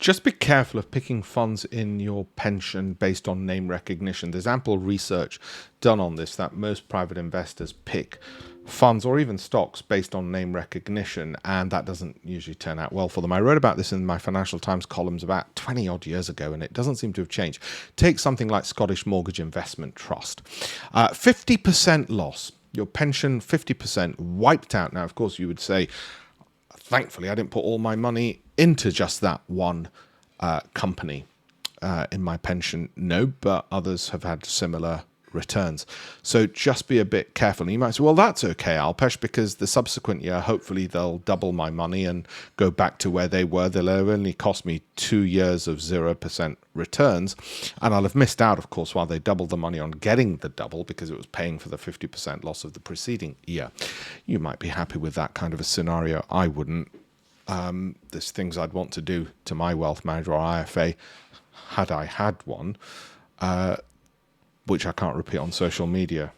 Just be careful of picking funds in your pension based on name recognition. There's ample research done on this that most private investors pick funds or even stocks based on name recognition, and that doesn't usually turn out well for them. I wrote about this in my Financial Times columns about 20 odd years ago, and it doesn't seem to have changed. Take something like Scottish Mortgage Investment Trust. 50% loss, your pension 50% wiped out. Now, of course, you would say, thankfully, I didn't put all my money into just that one company in my pension. No, but others have had similar returns. So just be a bit careful. And you might say, well, that's okay, Alpesh, because the subsequent year, hopefully they'll double my money and go back to where they were. They'll only cost me 2 years of 0% returns. And I'll have missed out, of course, while they double the money on getting the double because it was paying for the 50% loss of the preceding year. You might be happy with that kind of a scenario. I wouldn't. There's things I'd want to do to my wealth manager or IFA, had I had one, which I can't repeat on social media.